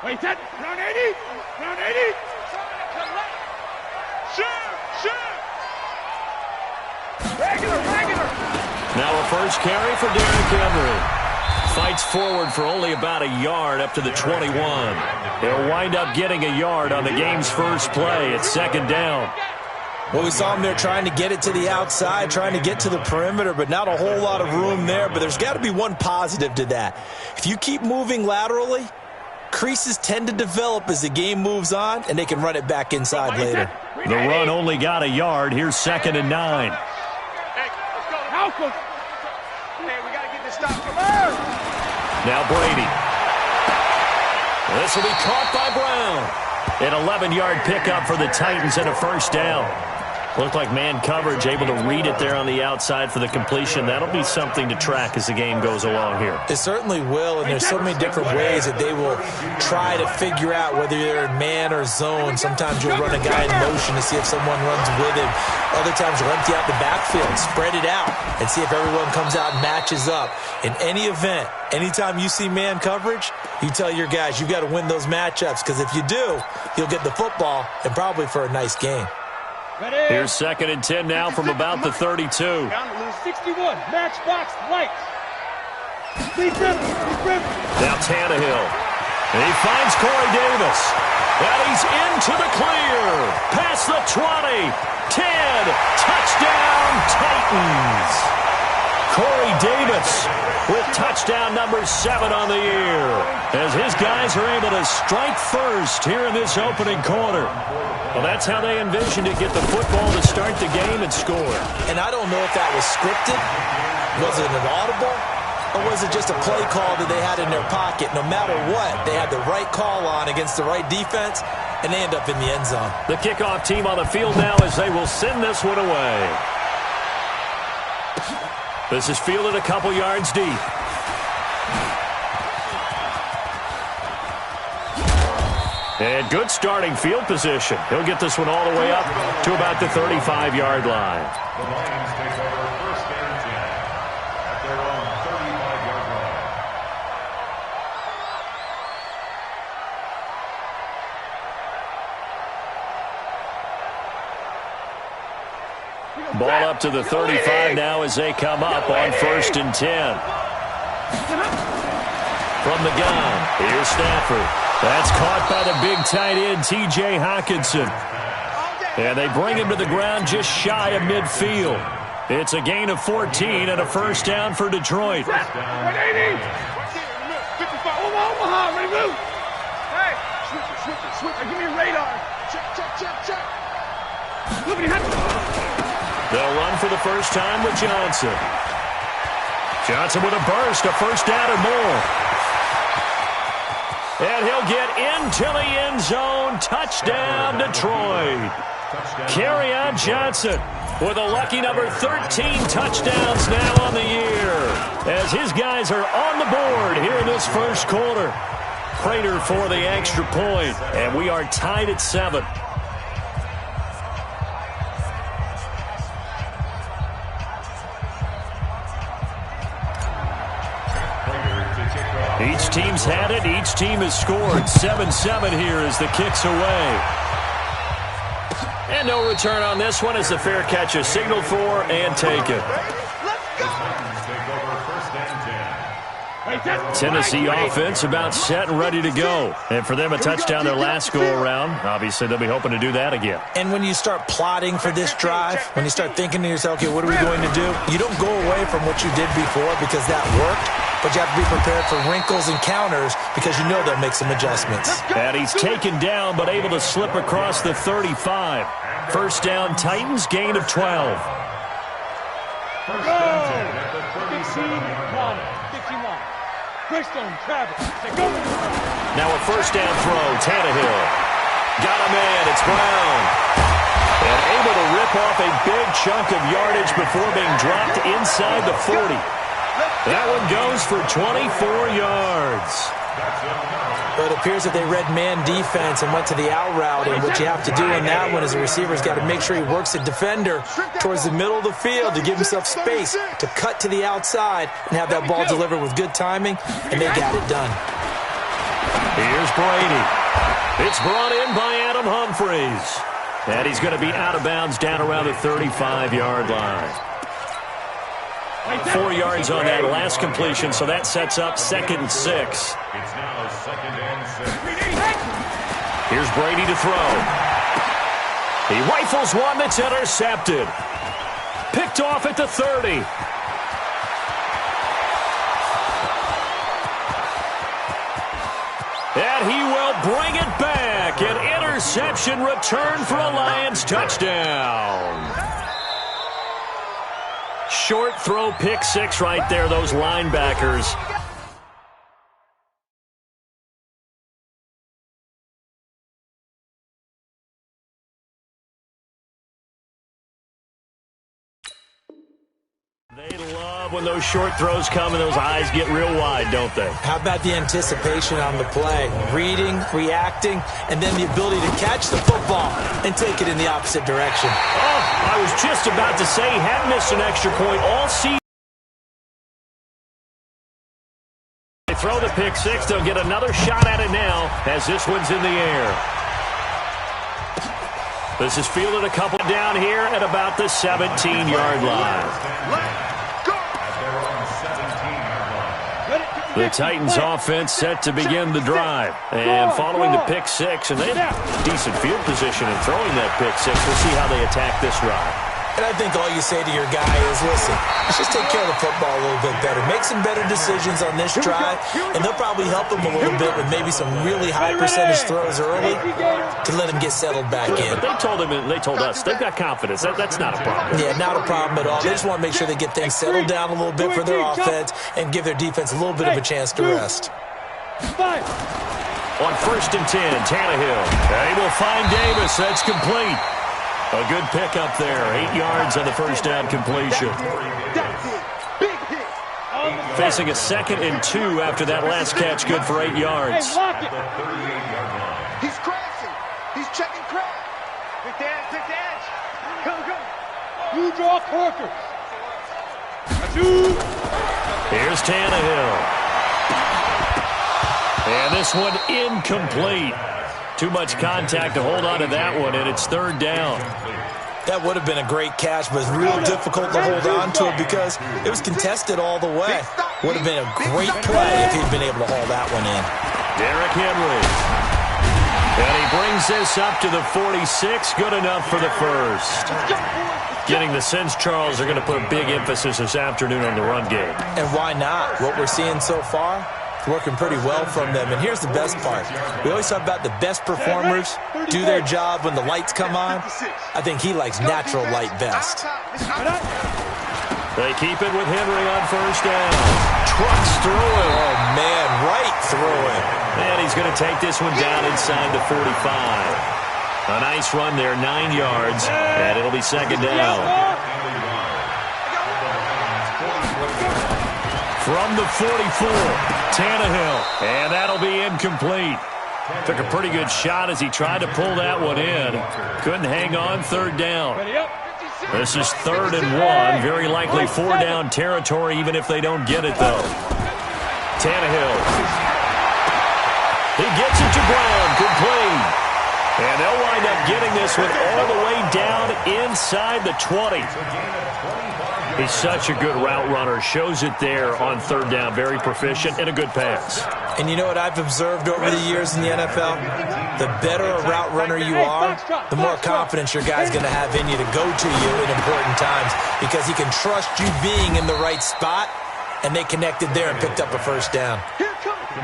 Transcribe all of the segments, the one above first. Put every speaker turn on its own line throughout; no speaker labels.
Wait, set. Round 80. Round 80. Shoot. Regular.
Now a first carry for Derrick Henry. Fights forward for only about a yard up to the 21. They'll wind up getting a yard on the game's first play. It's second down.
Well, we saw him there trying to get it to the outside, trying to get to the perimeter, but not a whole lot of room there. But there's got to be one positive to that. If you keep moving laterally, creases tend to develop as the game moves on, and they can run it back inside later.
The run only got a yard. Here's 2nd and 9. Now Brady. This will be caught by Brown. An 11-yard pickup for the Titans and a first down. Looked like man coverage, able to read it there on the outside for the completion. That'll be something to track as the game goes along here.
It certainly will, and there's so many different ways that they will try to figure out whether they're in man or zone. Sometimes you'll run a guy in motion to see if someone runs with him. Other times you'll empty out the backfield, spread it out, and see if everyone comes out and matches up. In any event, anytime you see man coverage, you tell your guys you've got to win those matchups, because if you do, you'll get the football and probably for a nice game.
Here's 2nd and 10 now from about the 32.
Down to lose 61. Match box lights.
Now Tannehill. And he finds Corey Davis. And he's into the clear. Past the 20. 10. Touchdown Titans. Corey Davis with touchdown number 7 on the year, as his guys are able to strike first here in this opening quarter. Well, that's how they envisioned it, get the football to start the game and score.
And I don't know if that was scripted. Was it an audible? Or was it just a play call that they had in their pocket? No matter what, they had the right call on against the right defense, and they end up in the end zone.
The kickoff team on the field now as they will send this one away. This is fielded a couple yards deep. And good starting field position. He'll get this one all the way up to about the 35-yard line.
The Lions take over 1st and 10 at their own 35-yard line.
Ball up to the 35 now as they come up on 1st and 10. From the gun, here's Stafford. That's caught by the big tight end, T.J. Hockenson. And they bring him to the ground just shy of midfield. It's a gain of 14 and a first down for Detroit.
180. 55. Omaha, ready to move. Hey, switch. Give me a radar. Check.
They'll run for the first time with Johnson. Johnson with a burst, a first down and more. And he'll get into the end zone. Touchdown, Detroit. Kerryon Johnson with a lucky number 13 touchdowns now on the year, as his guys are on the board here in this first quarter. Prater for the extra point, and we are tied at 7. Each team's had it. Each team has scored. 7-7 here as the kick's away. And no return on this one as the fair catch is signaled for and taken. Tennessee offense about set and ready to go. And for them, a touchdown their last go-around. Obviously, they'll be hoping to do that again.
And when you start plotting for this drive, when you start thinking to yourself, okay, what are we going to do? You don't go away from what you did before because that worked. But you have to be prepared for wrinkles and counters because you know they'll make some adjustments.
And he's taken down but able to slip across the 35. First down, Titans, gain of 12.
First and 10 at the 37-yard line.
Now a first down throw, Tannehill. Got a man, it's Brown. And able to rip off a big chunk of yardage before being dropped inside the 40. That one goes for 24 yards.
But it appears that they read man defense and went to the out route. And what you have to do in that one is the receiver's got to make sure he works the defender towards the middle of the field to give himself space to cut to the outside and have that ball delivered with good timing, and they got it done.
Here's Brady. It's brought in by Adam Humphries. And he's going to be out of bounds down around the 35-yard line. 4 yards on that last completion, so that sets up 2nd and 6.
It's now 2nd and 6.
Here's Brady to throw. He rifles one that's intercepted. Picked off at the 30. And he will bring it back. An interception return for a Lions touchdown. Short throw, pick six right there, those linebackers. They love when those short throws come and those eyes get real wide, don't they?
How about the anticipation on the play? Reading, reacting, and then the ability to catch the football and take it in the opposite direction.
Oh, I was just about to say he hadn't missed an extra point all season. They throw the pick six. They'll get another shot at it now as this one's in the air. This is fielded a couple down here at about the 17-yard line. The Titans offense set to begin the drive. And following the pick six, and they have decent field position in throwing that pick six. We'll see how they attack this drive.
And I think all you say to your guy is, listen, let's just take care of the football a little bit better. Make some better decisions on this drive, and they'll probably help him a little bit with maybe some really high percentage throws early to let him get settled back in.
But they told us they've got confidence. That's not a problem.
Yeah, not a problem at all. They just want to make sure they get things settled down a little bit for their offense and give their defense a little bit of a chance to rest.
On 1st and 10, Tannehill. They will find Davis. That's complete. A good pickup there. 8 yards on the first down completion. Facing a 2nd and 2 after that last catch. Good for 8 yards.
He's crashing. He's checking crash. Big dash. Come. You draw Corker.
Here's Tannehill. And this one incomplete. Too much contact to hold on to that one, and it's 3rd down.
That would have been a great catch, but it's real difficult to hold on to it because it was contested all the way. Would have been a great play if he'd been able to haul that one in.
Derrick Henry. And he brings this up to the 46. Good enough for the first. Getting the sense, Charles, are going to put a big emphasis this afternoon on the run game.
And why not? What we're seeing so far, working pretty well from them. And here's the best part. We always talk about the best performers do their job when the lights come on. I think he likes natural light best.
They keep it with Henry on 1st down. Trucks through him.
Oh, man, right through him.
And he's going to take this one down inside the 45. A nice run there, 9 yards, and it'll be 2nd down. From the 44, Tannehill, and that'll be incomplete. Took a pretty good shot as he tried to pull that one in. Couldn't hang on, 3rd down. This is 3rd and 1, very likely 4-down territory even if they don't get it, though. Tannehill. He gets it to Brown, complete. And they'll wind up getting this one all the way down inside the 20. He's such a good route runner. Shows it there on 3rd down. Very proficient and a good pass.
And you know what I've observed over the years in the NFL? The better a route runner you are, the more confidence your guy's going to have in you to go to you in important times because he can trust you being in the right spot, and they connected there and picked up a 1st down.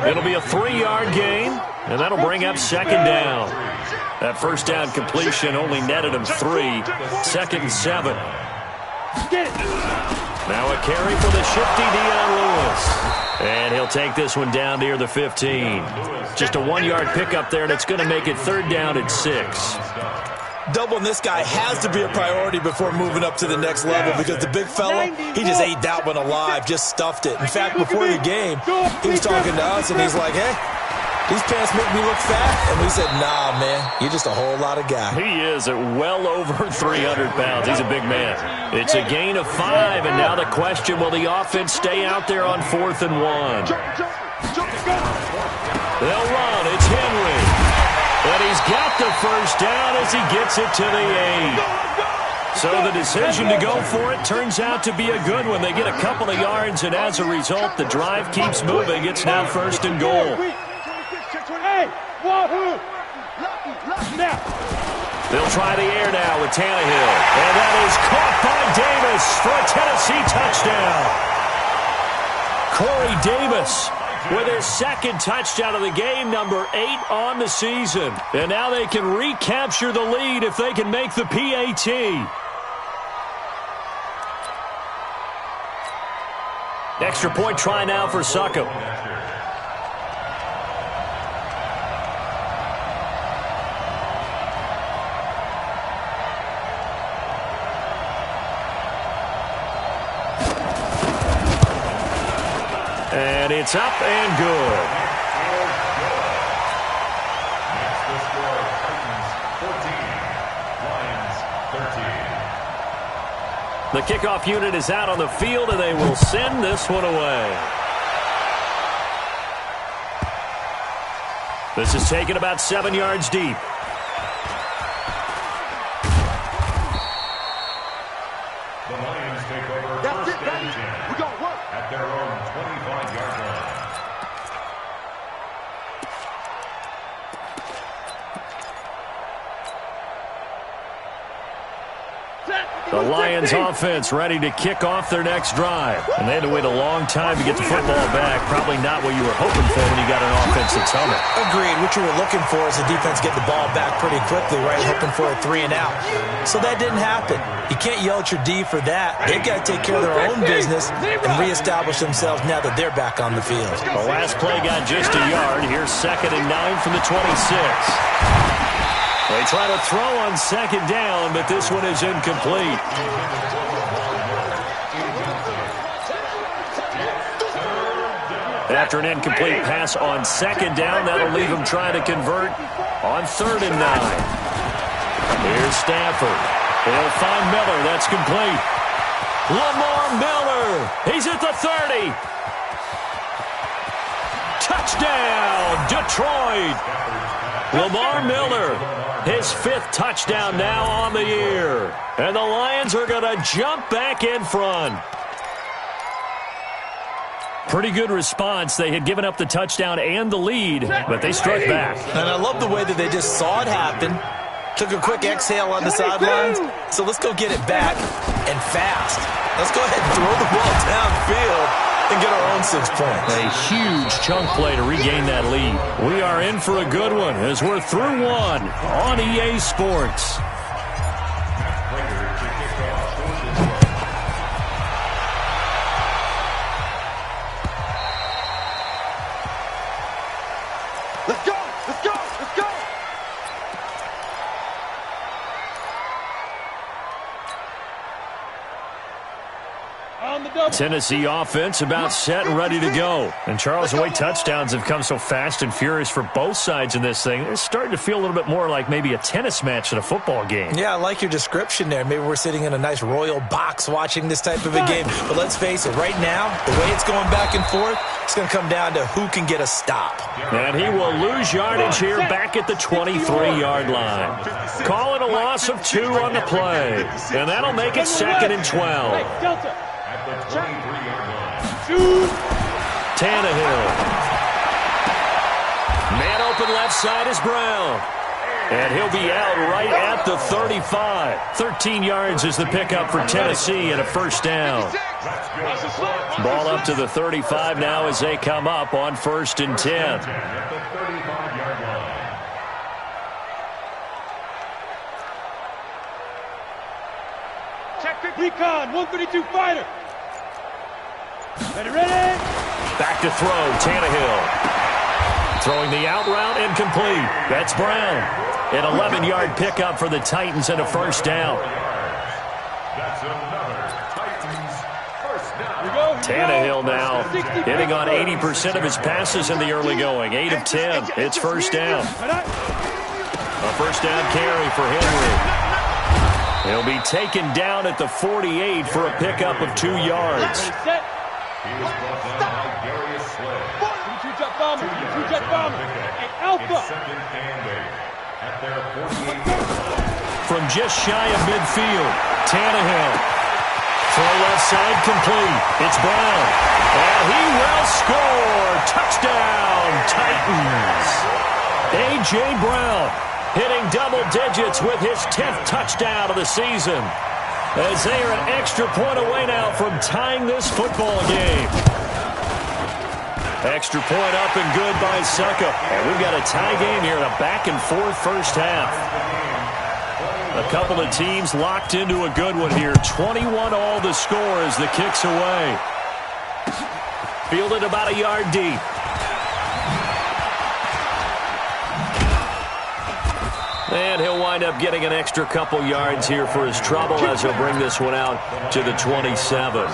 It'll be a 3-yard gain, and that'll bring up 2nd down. That 1st down completion only netted him 3. 2nd and 7. Now a carry for the shifty Dion Lewis. And he'll take this one down near the 15. Just a 1-yard pickup there, and it's going to make it 3rd down at 6.
Doubling this guy has to be a priority before moving up to the next level because the big fella, he just ate that one alive, just stuffed it. In fact, before the game, he was talking to us, and he's like, hey, these pants make me look fat. And we said, nah, man, you're just a whole lot of guy.
He is at well over 300 pounds. He's a big man. It's a gain of 5, and now the question, will the offense stay out there on 4th and 1? They'll run. It's Henry. And he's got the first down as he gets it to the 8. So the decision to go for it turns out to be a good one. They get a couple of yards, and as a result, the drive keeps moving. It's now 1st and goal. They'll try the air now with Tannehill. And that is caught by Davis for a Tennessee touchdown. Corey Davis with his 2nd touchdown of the game, number 8 on the season. And now they can recapture the lead if they can make the PAT. Extra point try now for Succop. And it's up and good.
That's the score. Titans 14, Lions 13.
The kickoff unit is out on the field, and they will send this one away. This is taken about 7 yards deep.
The Lions take over first and 10 at their own 25-yard line.
The Lions offense ready to kick off their next drive. And they had to wait a long time to get the football back. Probably not what you were hoping for when you got an offense that's humming.
Agreed. What you were looking for is the defense get the ball back pretty quickly, right? Hoping for a 3 and out. So that didn't happen. You can't yell at your D for that. They've got to take care of their own business and reestablish themselves now that they're back on the field.
The last play got just a yard. Here's 2nd and 9 from the 26. They try to throw on 2nd down, but this one is incomplete. After an incomplete pass on 2nd down, that'll leave them trying to convert on 3rd and 9. Here's Stafford. They'll find Miller. That's complete. Lamar Miller. He's at the 30. Touchdown, Detroit. Lamar Miller, his 5th touchdown now on the year. And the Lions are going to jump back in front. Pretty good response. They had given up the touchdown and the lead, but they struck back.
And I love the way that they just saw it happen, took a quick exhale on the sidelines. So let's go get it back and fast. Let's go ahead and throw the ball downfield and get our own 6 points.
A huge chunk play to regain that lead. We are in for a good one as we're through one on EA Sports.
Let's go! Let's go! Let's go!
Tennessee offense about set and ready to go. And Charles, the way touchdowns have come so fast and furious for both sides in this thing, it's starting to feel a little bit more like maybe a tennis match at a football game.
Yeah, I like your description there. Maybe we're sitting in a nice royal box watching this type of a game. But let's face it, right now, the way it's going back and forth, it's going to come down to who can get a stop.
And he will lose yardage here back at the 23-yard line. Call it a loss of 2 on the play. And that'll make it 2nd and 12.
At the 23-yard line.
Tannehill. Man open left side is Brown. And he'll be out right at the 35. 13 yards is the pickup for Tennessee and a 1st down. Ball up to the 35 now as they come up on 1st and 10.
At the 35-yard line.
Check the recon, 132 fighter. Ready?
Back to throw, Tannehill. Throwing the out route, incomplete. That's Brown. An 11-yard pickup for the Titans and a 1st down.
That's another Titans 1st down.
Tannehill now hitting on 80% of his passes in the early going. 8 of 10. It's 1st down. A 1st down carry for Henry. He'll be taken down at the 48 for a pickup of 2 yards.
He was brought down by Darius Slay.
Two-jet bomber. Two-jet bomber. Hey, Alpha.
Second and 8 at their 48.
From just shy of midfield, Tannehill. Throw left side complete. It's Brown. And he will score. Touchdown, Titans. A.J. Brown hitting double digits with his 10th touchdown of the season, as they are an extra point away now from tying this football game. Extra point up and good by Suckup. And we've got a tie game here in a back-and-forth first half. A couple of teams locked into a good one here. 21-all the score as the kick's away. Fielded about a yard deep. And he'll wind up getting an extra couple yards here for his trouble as he'll bring this one out to the 27.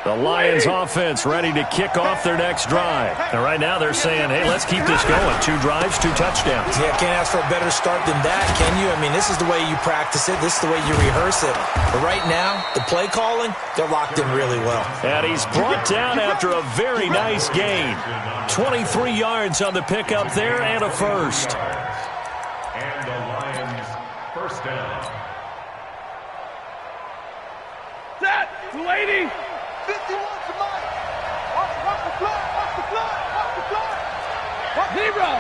The Lions offense ready to kick off their next drive. And right now they're saying, hey, let's keep this going. 2 drives, 2 touchdowns.
Yeah, can't ask for a better start than that, can you? I mean, this is the way you practice it. This is the way you rehearse it. But right now, the play calling, they're locked in really well.
And he's brought down after a very nice gain. 23 yards on the pickup there and a first.
And the Lions first down.
Set. 280. 51 to Mike. Watch the fly. Watch the fly. Watch the fly. Zero.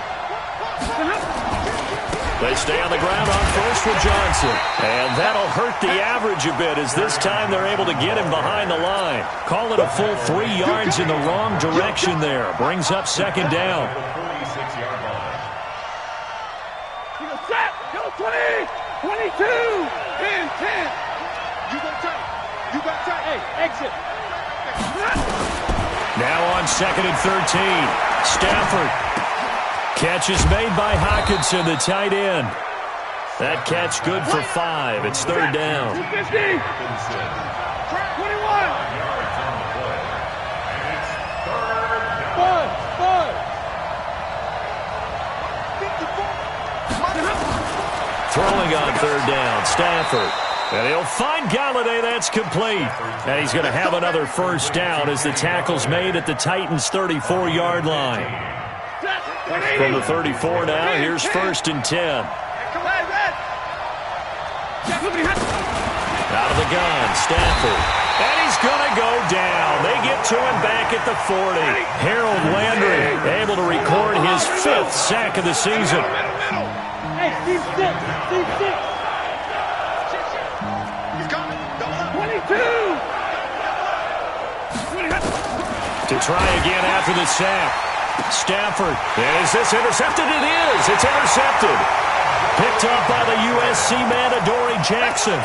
They stay on the ground on first with Johnson. And that'll hurt the average a bit, as this time they're able to get him behind the line. Call it a full 3 yards in the wrong direction there. Brings up second down.
Set. Go 20. 22. 10. 10. You go tight. You got tight. Hey, exit.
Now on second and 13. Stafford. Catch is made by Hockenson, the tight end. That catch good for 5. It's third down.
250. 21.
Throwing on third down, Stafford. And he'll find Galladay. That's complete. And he's going to have another first down as the tackle's made at the Titans' 34-yard line. From the 34 now, here's first and 10. Out of the gun, Stafford. And he's going to go down. They get to him back at the 40. Harold Landry able to record his 5th sack of the season.
Hey, Steve 6. Steve 6. He's coming. 22.
To try again after the sack. Stafford. Is this intercepted? It is. It's intercepted. Picked up by the USC man, Adoree Jackson.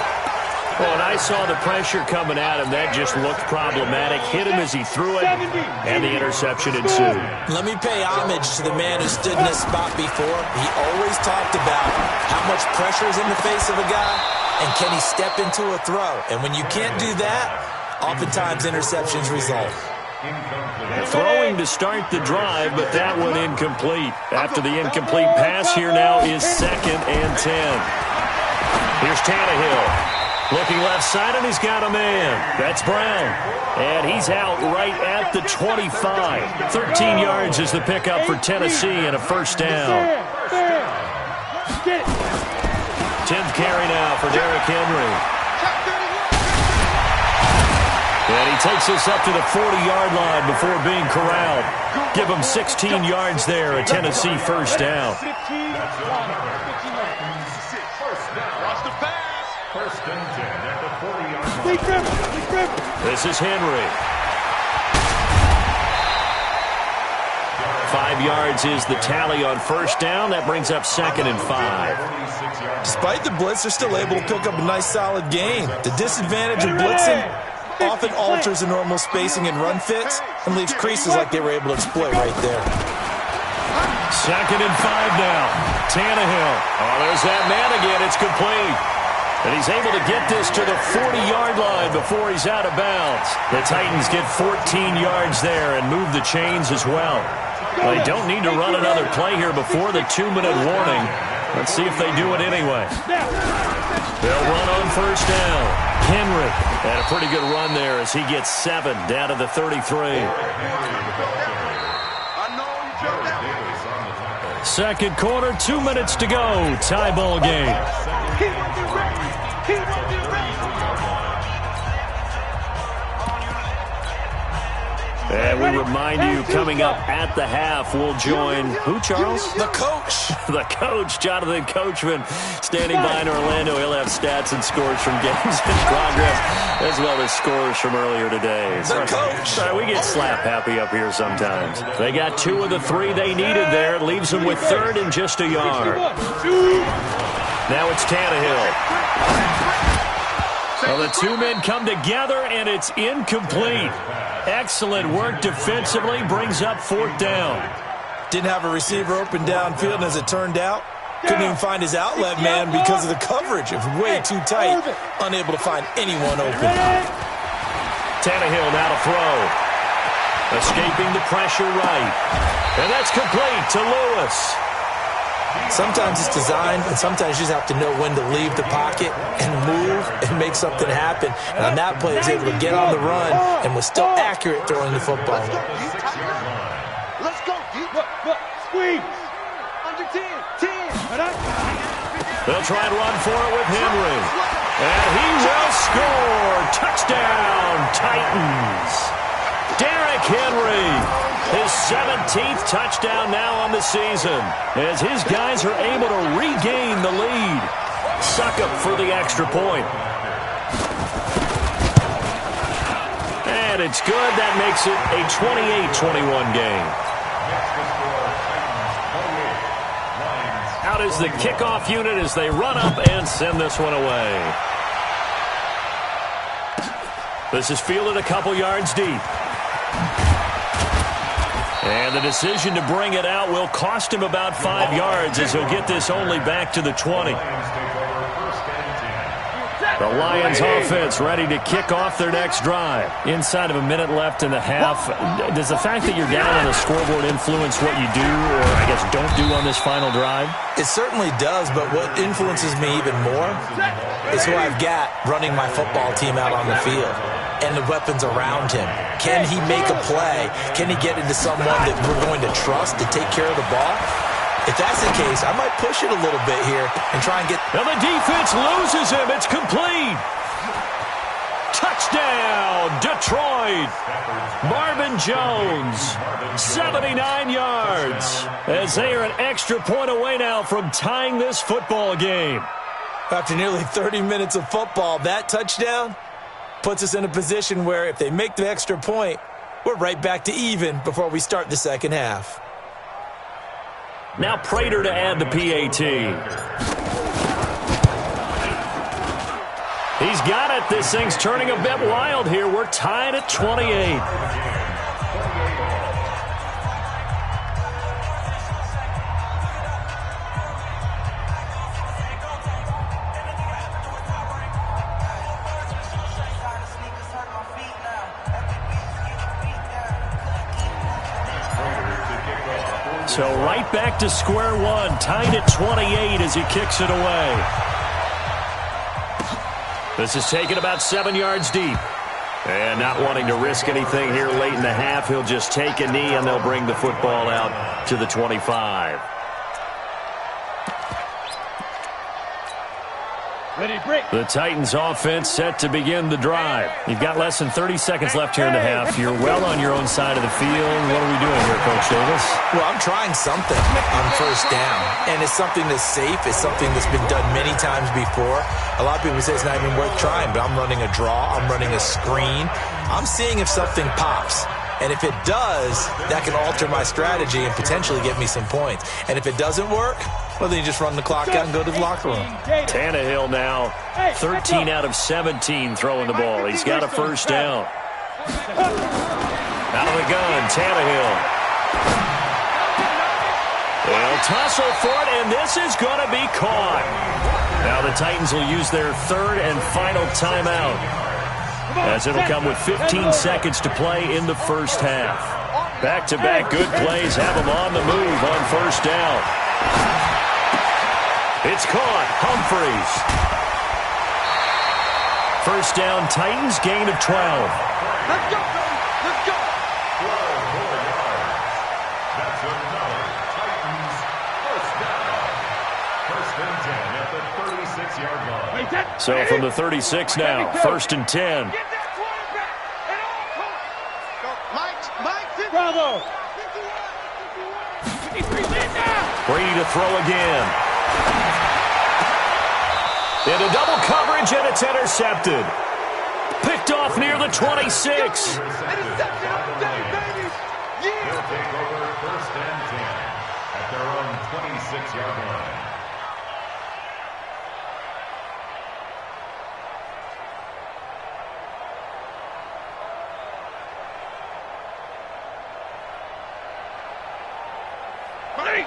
Well, and I saw the pressure coming at him. That just looked problematic. Hit him as he threw it, and the interception ensued.
Let me pay homage to the man who stood in this spot before. He always talked about how much pressure is in the face of a guy, and can he step into a throw. And when you can't do that, oftentimes interceptions result.
Throwing to start the drive, but that one incomplete. After the incomplete pass, here now is second and 10. Here's Tannehill. Looking left side, and he's got a man. That's Brown. And he's out right at the 25. 13 yards is the pickup for Tennessee and a first down. 10th carry now for Derrick Henry. And he takes us up to the 40-yard line before being corralled. Give him 16 yards there, a Tennessee first down.
First and 10 at the 40-yard line.
This is Henry. 5 yards is the tally on first down. That brings up second and 5.
Despite the blitz, they're still able to pick up a nice solid gain. The disadvantage of blitzing often alters the normal spacing and run fits and leaves creases like they were able to exploit right there.
Second and 5 now. Tannehill. Oh, there's that man again. It's complete. And he's able to get this to the 40-yard line before he's out of bounds. The Titans get 14 yards there and move the chains as well. They don't need to run another play here before the 2-minute warning. Let's see if they do it anyway. They'll run on first down. Henry had a pretty good run there as he gets 7 down to the 33. Second quarter, 2 minutes to go. Tie ball game. And we remind you, coming up at the half, we'll join, who, Charles?
The coach.
The coach, Jonathan Coachman, standing by in Orlando. He'll have stats and scores from games in progress, as well as scores from earlier today.
The coach.
Sorry, we get slap happy up here sometimes. They got 2 of the 3 they needed there. Leaves them with 3rd and just a yard. Now it's Tannehill. Well, the 2 men come together, and it's incomplete. Excellent work defensively, brings up 4th down.
Didn't have a receiver open downfield, and as it turned out, couldn't even find his outlet man because of the coverage. It was way too tight, unable to find anyone open.
Tannehill now to throw. Escaping the pressure right. And that's complete to Lewis.
Sometimes it's designed, and sometimes you just have to know when to leave the pocket and move and make something happen. And on that play, he was able to get on the run and was still accurate throwing the football.
Let's go, squeeze. Under 10.
They'll try and run for it with Henry. And he will score. Touchdown, Titans. Derrick Henry. His 17th touchdown now on the season, as his guys are able to regain the lead. Suck up for the extra point. And it's good. That makes it a 28-21 game. Out is the kickoff unit as they run up and send this one away. This is fielded a couple yards deep. And the decision to bring it out will cost him about 5 yards as he'll get this only back to the 20. The Lions offense ready to kick off their next drive. Inside of a minute left in the half. Does the fact that you're down on the scoreboard influence what you do, or I guess don't do on this final drive?
It certainly does, but what influences me even more is who I've got running my football team out on the field and the weapons around him. Can he make a play? Can he get into someone that we're going to trust to take care of the ball? If that's the case, I might push it a little bit here and try and get...
Now the defense loses him. It's complete. Touchdown, Detroit. Marvin Jones, 79 yards. As they are an extra point away now from tying this football game.
After nearly 30 minutes of football, that touchdown puts us in a position where if they make the extra point, we're right back to even before we start the second half.
Now Prater to add the PAT. He's got it. This thing's turning a bit wild here. We're tied at 28. So right back to square one, tied at 28 as he kicks it away. This is taken about 7 yards deep. And not wanting to risk anything here late in the half, he'll just take a knee and they'll bring the football out to the 25. The Titans offense set to begin the drive. You've got less than 30 seconds left here in the half. You're well on your own side of the field. What are we doing here, Coach Davis?
Well, I'm trying something on first down, and it's something that's safe. It's something that's been done many times before. A lot of people say it's not even worth trying, but I'm running a draw. I'm running a screen. I'm seeing if something pops. And if it does, that can alter my strategy and potentially get me some points. And if it doesn't work, well, then you just run the clock out and go to the locker room.
Tannehill now 13 out of 17 throwing the ball. He's got a first down. Out of the gun, Tannehill. They'll tussle for it, and this is going to be caught. Now the Titans will use their third and final timeout, as it'll come with 15 seconds to play in the first half. Back-to-back good plays have them on the move on first down. It's caught. Humphries. First down, Titans, gain of 12.
Let's go, baby. Let's go.
12 more yards. That's another Titans first down. First and 10 at the 36-yard line.
So from the 36 now, first and 10.
Get that quarterback and all Mike, bravo.
Brady to throw again. Into double coverage, and it's intercepted. Picked off near the 26.
Interception of the day, baby. Yeah.
They'll take over first and 10 at their own 26-yard line.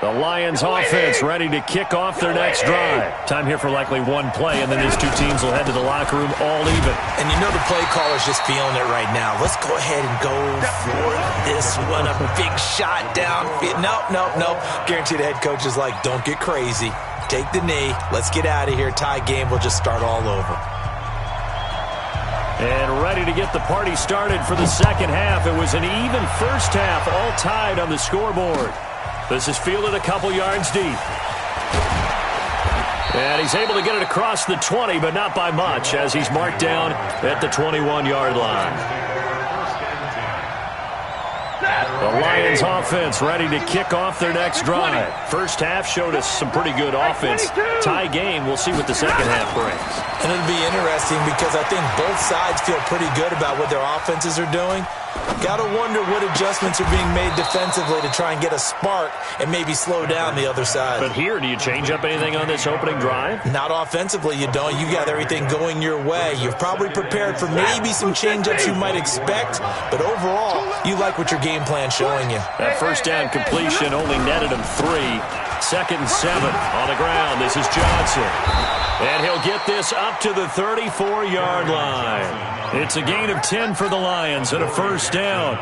The Lions offense ready to kick off their next drive. Time here for likely one play, and then these two teams will head to the locker room all even.
And you know the play caller's just feeling it right now. Let's go ahead and go for this one. A big shot down. Nope. Guarantee the head coach is like, don't get crazy. Take the knee. Let's get out of here. Tie game. We'll just start all over.
And ready to get the party started for the second half. It was an even first half, all tied on the scoreboard. This is fielded a couple yards deep. And he's able to get it across the 20, but not by much, as he's marked down at the 21-yard line. The Lions offense ready to kick off their next drive. First half showed us some pretty good offense. Tie game, we'll see what the second half brings.
And it'll be interesting because I think both sides feel pretty good about what their offenses are doing. Got to wonder what adjustments are being made defensively to try and get a spark and maybe slow down the other side.
But here, do you change up anything on this opening drive?
Not offensively, you don't. You got everything going your way. You've probably prepared for maybe some change-ups you might expect, but overall, you like what your game plan's showing you.
That first down completion only netted him 3. Second and 7 on the ground. This is Johnson. And he'll get this up to the 34-yard line. It's a gain of 10 for the Lions and a first down.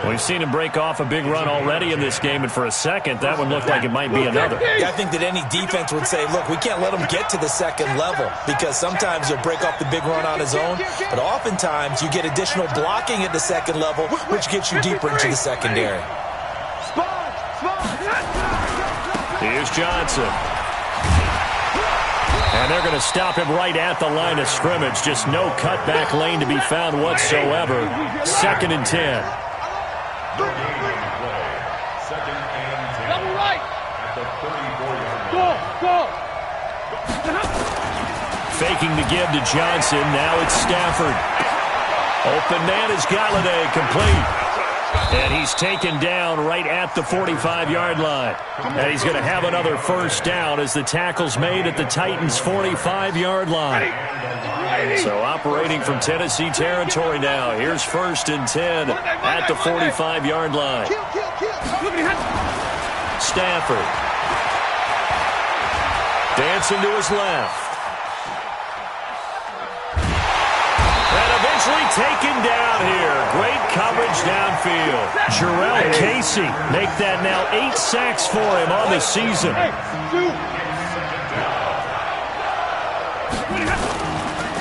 We've seen him break off a big run already in this game, and for a second, that one looked like it might be another.
Yeah, I think that any defense would say, look, we can't let him get to the second level, because sometimes he'll break off the big run on his own, but oftentimes you get additional blocking at the second level, which gets you deeper into the secondary.
Here's Johnson. And they're going to stop him right at the line of scrimmage. Just no cutback lane to be found whatsoever. Second and 10.
Second and 10.
Double right.
At the 34-yard line.
Go.
Faking the give to Johnson. Now it's Stafford. Open man is Galladay, complete. And he's taken down right at the 45-yard line. And he's going to have another first down as the tackle's made at the Titans' 45-yard line. So operating from Tennessee territory now. Here's first and 10 at the 45-yard line. Stafford. Dancing to his left. Eventually taken down here. Great coverage downfield. Jarrell Casey make that now 8 sacks for him on the season.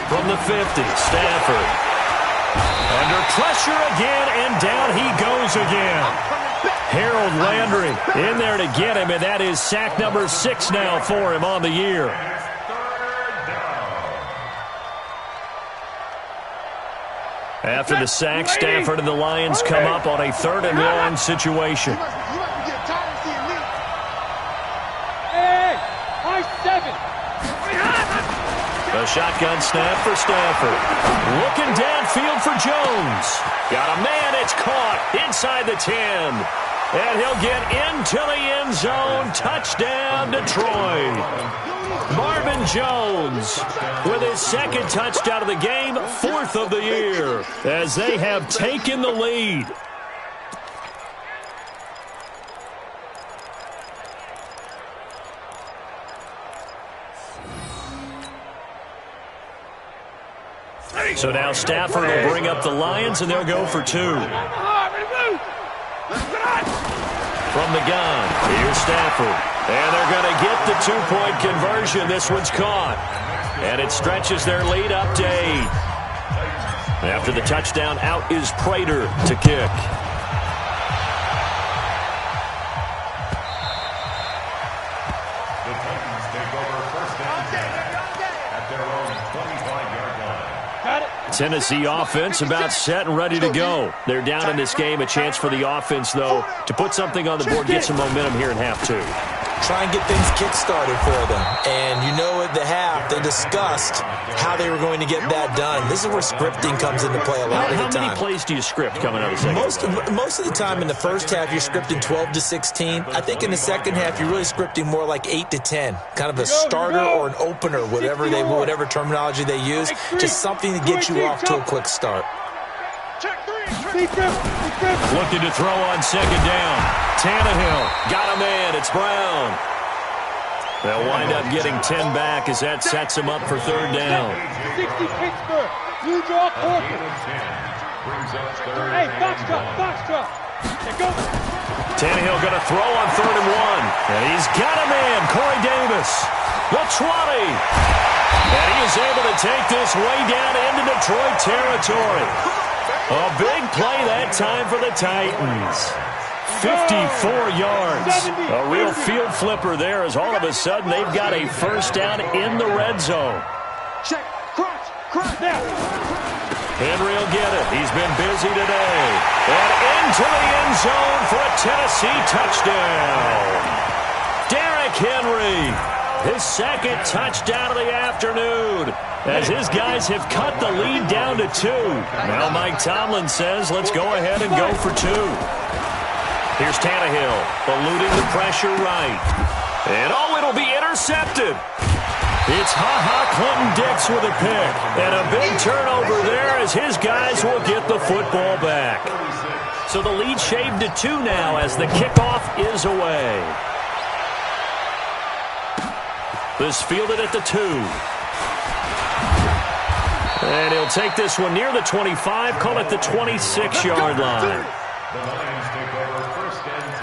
From the 50, Stafford. Under pressure again, and down he goes again. Harold Landry in there to get him, and that is sack number 6 now for him on the year. After the sack, Stafford and the Lions come up on a 3rd and long situation. The shotgun snap for Stafford. Looking downfield for Jones. Got a man, it's caught inside the 10. And he'll get into the end zone. Touchdown, Detroit. Marvin Jones with his 2nd touchdown of the game, 4th of the year, as they have taken the lead. So now Stafford will bring up the Lions, and they'll go for 2. from the gun. Here's Stafford. And they're going to get the two-point conversion. This one's caught. And it stretches their lead up to 8. After the touchdown, out is Prater to kick.
The Titans take over first and 10 at their own 25-yard line.
Got it.
Tennessee offense about set and ready to go. They're down in this game. A chance for the offense, though, to put something on the board, get some momentum here in half 2.
Try and get things kick-started for them. And you know at the half, they discussed how they were going to get that done. This is where scripting comes into play a lot of the time.
How many plays do you script coming out of the second?
Most of the time in the first half, you're scripting 12 to 16. I think in the second half, you're really scripting more like 8 to 10. Kind of a starter or an opener, whatever terminology they use. Just something to get you off to a quick start.
Looking to throw on second down. Tannehill got a man. It's Brown. They'll wind up getting 10 back as that sets him up for third down.
60 Pittsburgh. Blue draw corporate. Hey, Foxtrot. There go.
Tannehill going to throw on 3rd and 1. And he's got a man. Corey Davis. The 20. And he is able to take this way down into Detroit territory. A big play that time for the Titans. 54 yards. A real field flipper there as all of a sudden they've got a first down in the red zone.
Check. Crunch now.
Henry will get it. He's been busy today. And into the end zone for a Tennessee touchdown. Derrick Henry. His second touchdown of the afternoon, as his guys have cut the lead down to 2. Now Mike Tomlin says, let's go ahead and go for 2. Here's Tannehill, eluding the pressure right. And it'll be intercepted. It's Clinton Dix with a pick. And a big turnover there as his guys will get the football back. So the lead shaved to 2 now as the kickoff is away. This fielded at the 2. And he'll take this one near the 25, call it the 26-yard line.
The Lions take over first and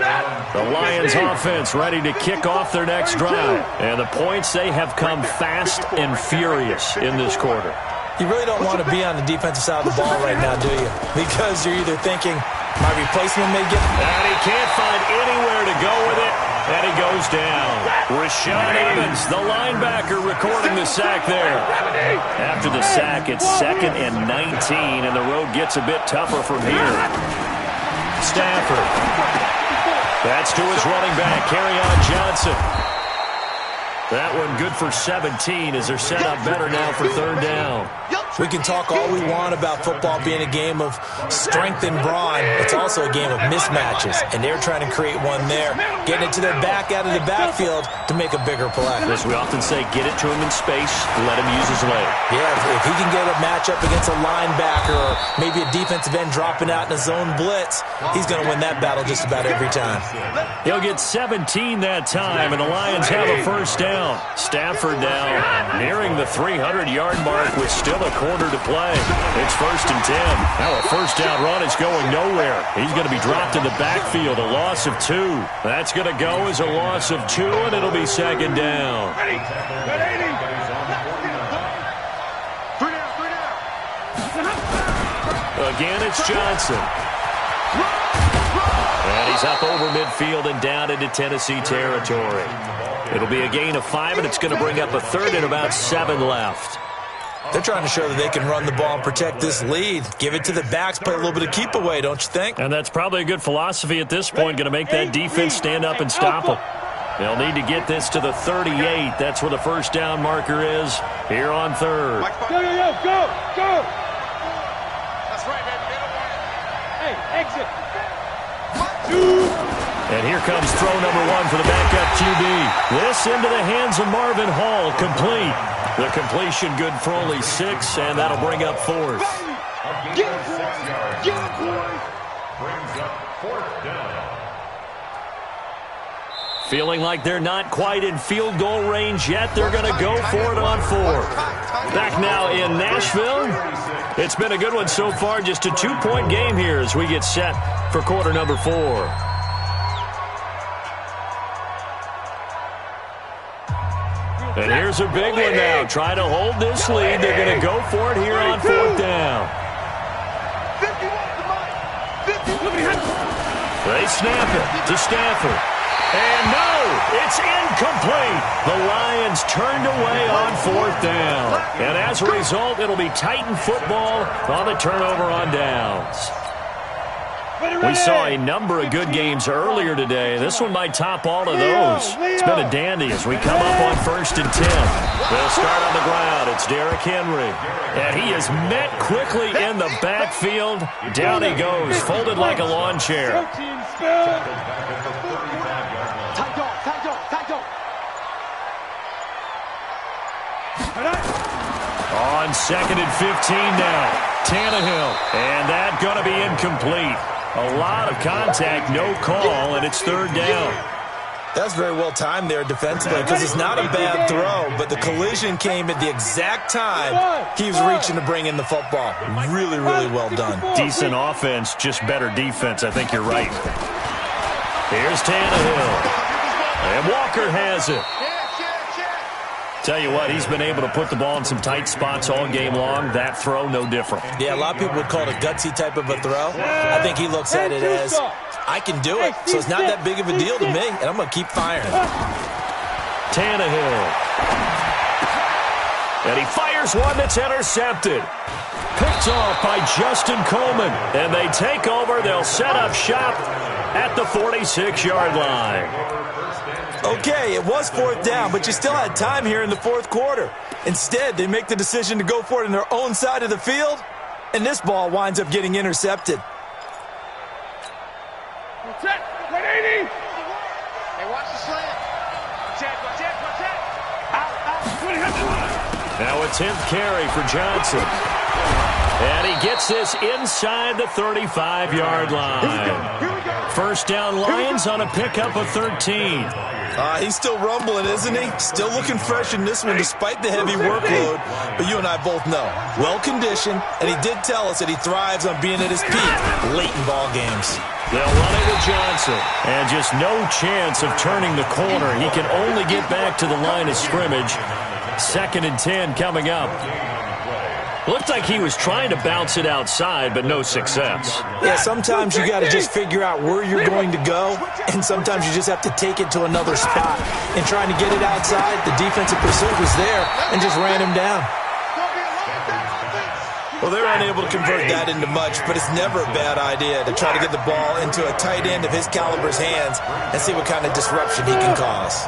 10.
The Lions offense ready to kick off their next drive. And the points, they have come fast and furious in this quarter.
You really don't want to be on the defensive side of the ball right now, do you? Because you're either thinking, my replacement may get...
And he can't find anywhere to go with it. And he goes down. Rashaan Evans, the linebacker, recording the sack there. After the sack, it's 2nd and 19, and the road gets a bit tougher from here. Stafford. That's to his running back, Kerryon Johnson. That one good for 17 as they're set up better now for third down.
We can talk all we want about football being a game of strength and brawn. It's also a game of mismatches, and they're trying to create one there, getting it to their back out of the backfield to make a bigger play.
As we often say, get it to him in space, let him use his leg.
Yeah, if he can get a matchup against a linebacker or maybe a defensive end dropping out in a zone blitz, he's going to win that battle just about every time.
He'll get 17 that time, and the Lions have a first down. Stafford now nearing the 300-yard mark with still a quarter to play. It's 1st and 10. Now a first down run is going nowhere. He's going to be dropped in the backfield, a loss of 2. That's going to go as a loss of 2, and it'll be 2nd down. Again, it's Johnson. And he's up over midfield and down into Tennessee territory. It'll be a gain of 5, and it's going to bring up a third and about 7 left.
They're trying to show that they can run the ball and protect this lead. Give it to the backs, play a little bit of keep away, don't you think?
And that's probably a good philosophy at this point, going to make that defense stand up and stop them. They'll need to get this to the 38. That's where the first down marker is here on third.
Go. That's right, baby. Hey, exit.
And here comes throw number 1 for the backup QB. This into the hands of Marvin Hall, complete. The completion good for only 6, and that'll bring up 4th.
Brings up 4th down.
Feeling like they're not quite in field goal range yet, they're going to go for it on 4th. Back now in Nashville, It's been a good one so far. Just a 2-point game here as we get set for quarter number 4. And here's a big one now. Trying to hold this lead. They're going to go for it here on 4th down. They snap it to Stafford. And no, it's incomplete. The Lions turned away on 4th down. And as a result, it'll be Titan football on the turnover on downs. We saw a number of good games earlier today. This one might top all of those. It's been a dandy as we come up on 1st and 10. They'll start on the ground. It's Derrick Henry. And he is met quickly in the backfield. Down he goes, folded like a lawn chair. On 2nd and 15 now. Tannehill. And that going to be incomplete. A lot of contact, no call, and it's 3rd down.
That's very well timed there defensively because it's not a bad throw, but the collision came at the exact time he was reaching to bring in the football. Really, really well done.
Decent offense, just better defense. I think you're right. Here's Tannehill. And Walker has it. Tell you what, he's been able to put the ball in some tight spots all game long. That throw, no different.
Yeah, a lot of people would call it a gutsy type of a throw. I think he looks at it as, I can do it, so it's not that big of a deal to me, and I'm going to keep firing.
Tannehill. And he fires one that's intercepted. Picked off by Justin Coleman. And they take over. They'll set up shop at the 46-yard line.
Okay, it was 4th down, but you still had time here in the 4th quarter. Instead, they make the decision to go for it on their own side of the field, and this ball winds up getting intercepted.
Check, 180. Hey, watch the slant. Check. Out.
Now a 10th carry for Johnson. And he gets this inside the 35-yard line. 1st down Lions on a pickup of 13.
He's still rumbling, isn't he? Still looking fresh in this one despite the heavy workload. But you and I both know, well-conditioned, and he did tell us that he thrives on being at his peak late in ball games.
They'll run it with Johnson. And just no chance of turning the corner. He can only get back to the line of scrimmage. 2nd and 10 coming up. Looked like he was trying to bounce it outside, but no success.
Yeah, sometimes you got to just figure out where you're going to go, and sometimes you just have to take it to another spot. And trying to get it outside, the defensive pursuit was there and just ran him down. Well, they're unable to convert that into much, but it's never a bad idea to try to get the ball into a tight end of his caliber's hands and see what kind of disruption he can cause.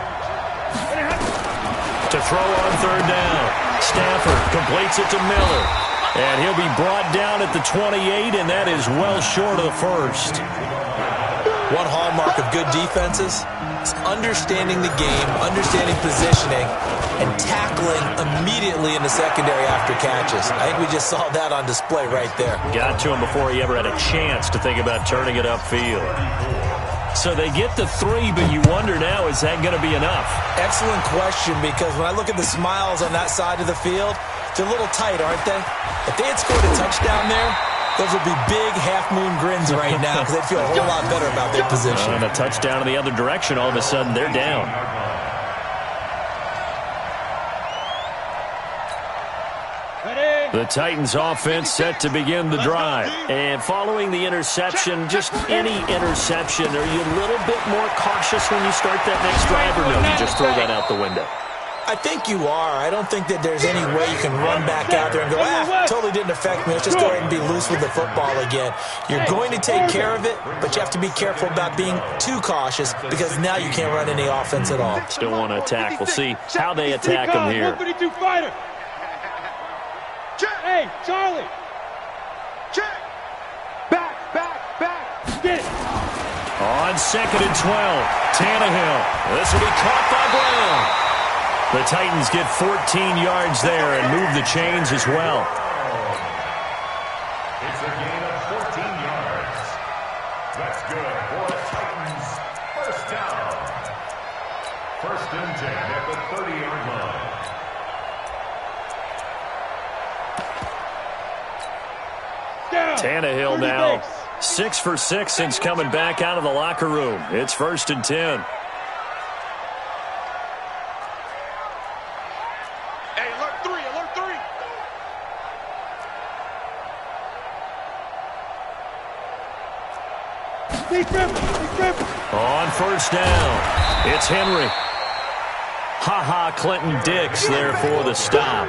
To throw on 3rd down. Stafford completes it to Miller. And he'll be brought down at the 28, and that is well short of the 1st.
One hallmark of good defenses is understanding the game, understanding positioning, and tackling immediately in the secondary after catches. I think we just saw that on display right there.
Got to him before he ever had a chance to think about turning it upfield. So they get the 3, but you wonder now, is that going to be enough?
Excellent question, because when I look at the smiles on that side of the field, they're a little tight, aren't they? If they had scored a touchdown there, those would be big half-moon grins right now because they'd feel a whole lot better about their position.
And a touchdown in the other direction, all of a sudden they're down. The Titans offense set to begin the drive. And following the interception, just any interception, are you a little bit more cautious when you start that next drive, or no, you just throw that out the window?
I think you are. I don't think that there's any way you can run back out there and go, totally didn't affect me. Let's just go ahead and be loose with the football again. You're going to take care of it, but you have to be careful about being too cautious because now you can't run any offense at all.
Still want to attack. We'll see how they attack him here.
Hey, Charlie! Check! Back! Get it!
On 2nd and 12, Tannehill. This will be caught by Brown. The Titans get 14 yards there and move the chains as well.
It's a gain of 14 yards. That's good for the Titans. 1st down. 1st and 10 at the 30-yard line.
Tannehill now 6 for 6 since coming back out of the locker room. It's 1st and 10.
Hey, alert 3, alert 3.
On 1st down, it's Henry. Clinton Dix there for the stop.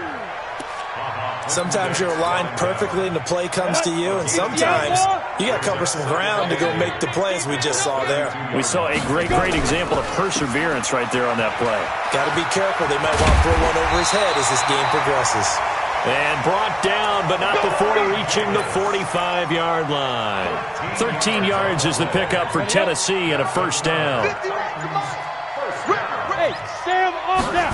Sometimes you're aligned perfectly and the play comes to you, and sometimes you got to cover some ground to go make the play, as we just saw there.
We saw a great example of perseverance right there on that play.
Got to be careful. They might want to throw one over his head as this game progresses.
And brought down, but not before reaching the 45-yard line. 13 yards is the pickup for Tennessee and a 1st down.
Hey, Sam, off that.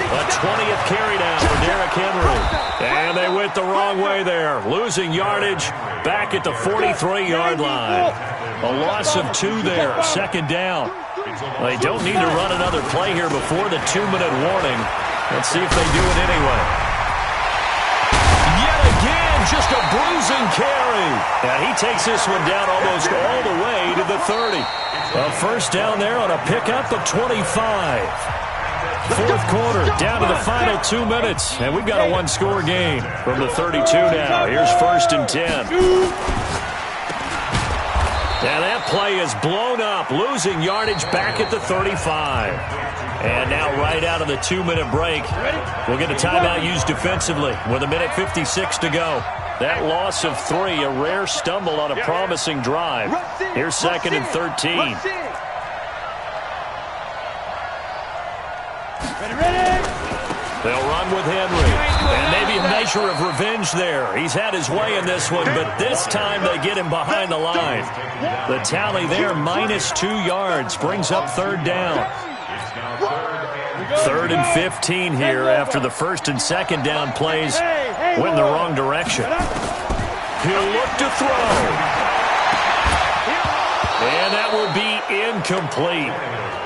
A 20th carry down for Derrick Henry. And they went the wrong way there. Losing yardage back at the 43-yard line. A loss of 2 there. 2nd down. They don't need to run another play here before the 2-minute warning. Let's see if they do it anyway. Yet again, just a bruising carry. And he takes this one down almost all the way to the 30. A 1st down there on a pickup of 25. 4th quarter, down to the final 2 minutes, and we've got a 1-score game from the 32 now. Here's 1st and 10. And that play is blown up, losing yardage back at the 35. And now right out of the 2-minute break, we'll get a timeout used defensively with 1:56 to go. That loss of 3, a rare stumble on a promising drive. Here's 2nd and 13. They'll run with Henry. And maybe a measure of revenge there. He's had his way in this one, but this time they get him behind the line. The tally there, -2 yards, brings up 3rd down. 3rd and 15 here after the 1st and 2nd down plays went in the wrong direction. He'll look to throw. And that will be incomplete.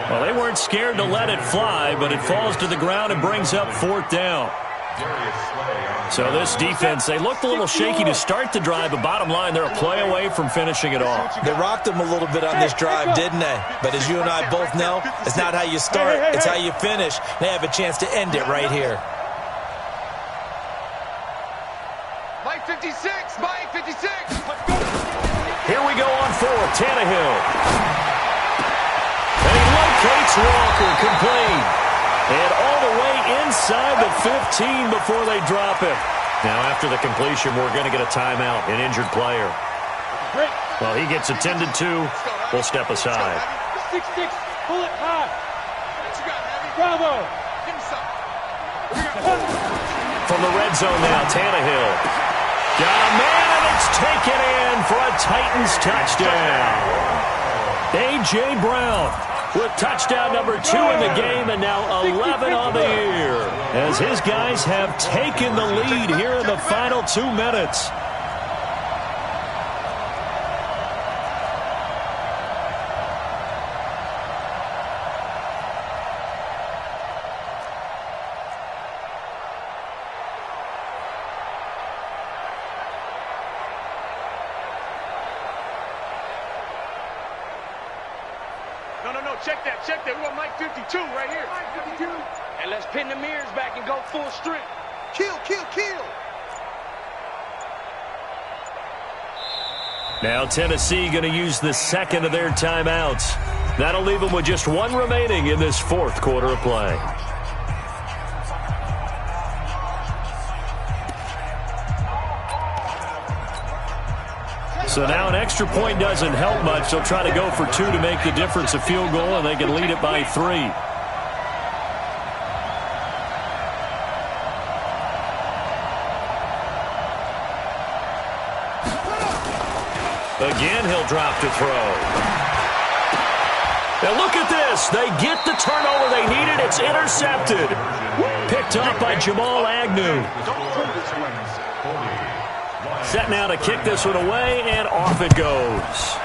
Well, they weren't scared to let it fly, but it falls to the ground and brings up 4th down. So this defense, they looked a little shaky to start the drive, but bottom line, they're a play away from finishing it off.
They rocked them a little bit on this drive, didn't they? But as you and I both know, it's not how you start, it's how you finish. They have a chance to end it right here.
Mike 56, Mike 56.
Here we go on 4th, Tannehill. And he locates Walker, complete. And all the way inside the 15 before they drop it. Now, after the completion, we're going to get a timeout, an injured player. Well, he gets attended to. We'll step aside.
6-6, pull it high. Bravo.
From the red zone now, Tannehill. Got a man, and it's taken in for a Titans touchdown. A.J. Brown with touchdown number 2 in the game, and now 11 on the year, as his guys have taken the lead here in the final 2 minutes.
No, check that. We want Mike 52 right here. Mike 52. And let's pin the mirrors back and go full strength. Kill.
Now Tennessee going to use the 2nd of their timeouts. That'll leave them with just 1 remaining in this 4th quarter of play. So now an extra point doesn't help much. They'll try to go for 2 to make the difference a field goal, and they can lead it by 3. Again, he'll drop to throw. Now look at this. They get the turnover they needed. It's intercepted. Picked up by Jamal Agnew. Set now to kick this one away, and off it goes.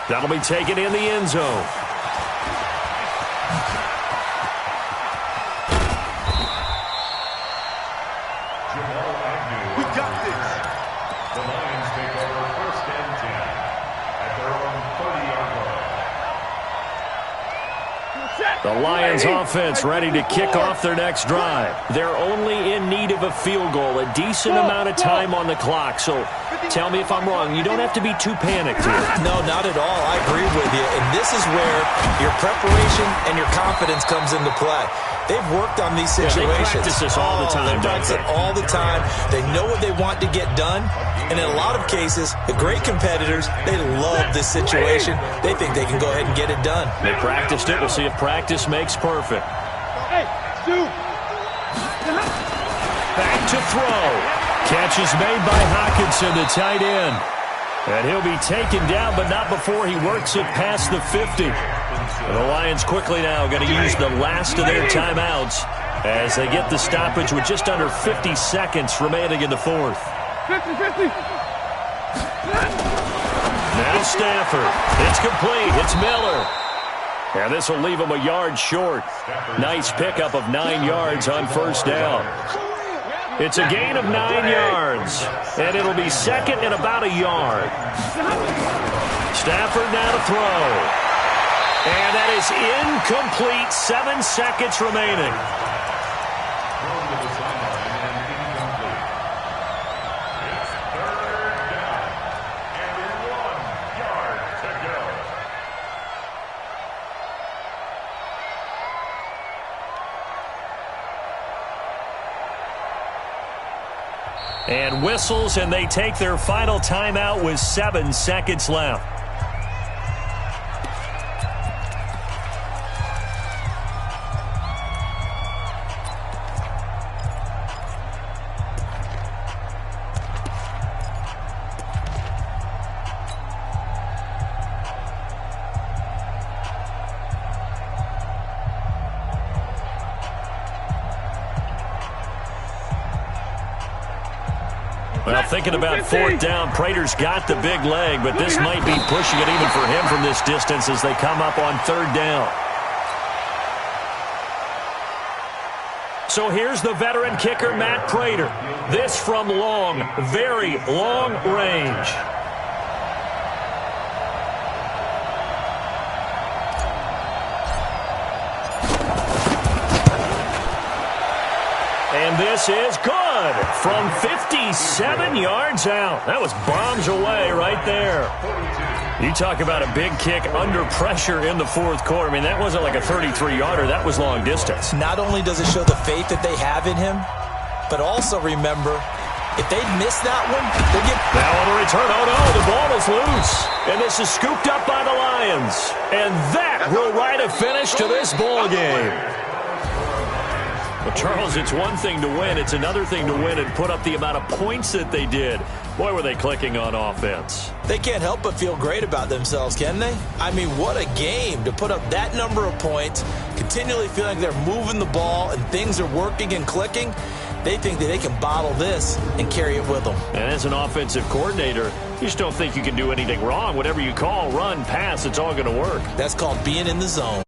That'll be taken in the end zone. Lions offense ready to kick off their next drive. They're only in need of a field goal, a decent amount of time on the clock. So tell me if I'm wrong. You don't have to be too panicked here.
No, not at all. I agree with you. And this is where your preparation and your confidence comes into play. They've worked on these situations.
Yeah, they practice this all the time.
They practice it all the time. They know what they want to get done. And in a lot of cases, the great competitors, they love this situation. They think they can go ahead and get it done.
They practiced it. We'll see if practice makes perfect.
Hey, Stu.
Back to throw. Catch is made by Hawkinson, the tight end. And he'll be taken down, but not before he works it past the 50. And the Lions quickly now going to use the last of their timeouts as they get the stoppage with just under 50 seconds remaining in the fourth.
50-50.
Now Stafford. It's complete. It's Miller. And this will leave him a yard short. Nice pickup of 9 yards on first down. It's a gain of 9 yards. And it'll be second and about a yard. Stafford now to throw. And that is incomplete. 7 seconds remaining. And whistles, and they take their final timeout with 7 seconds left. Well, thinking about fourth down, Prater's got the big leg, but this might be pushing it even for him from this distance as they come up on third down. So here's the veteran kicker, Matt Prater. This from long, very long range. And this is good from 57 yards out. That was bombs away right there. You talk about a big kick under pressure in the fourth quarter. I mean, that wasn't like a 33-yarder. That was long distance.
Not only does it show the faith that they have in him, but also remember, if they miss that one, they'll get...
Now on the return, oh no, the ball is loose. And this is scooped up by the Lions. And that will write a finish to this ball game. Well, Charles, it's one thing to win. It's another thing to win and put up the amount of points that they did. Boy, were they clicking on offense.
They can't help but feel great about themselves, can they? I mean, what a game to put up that number of points, continually feeling like they're moving the ball and things are working and clicking. They think that they can bottle this and carry it with them.
And as an offensive coordinator, you just don't think you can do anything wrong. Whatever you call, run, pass, it's all going to work.
That's called being in the zone.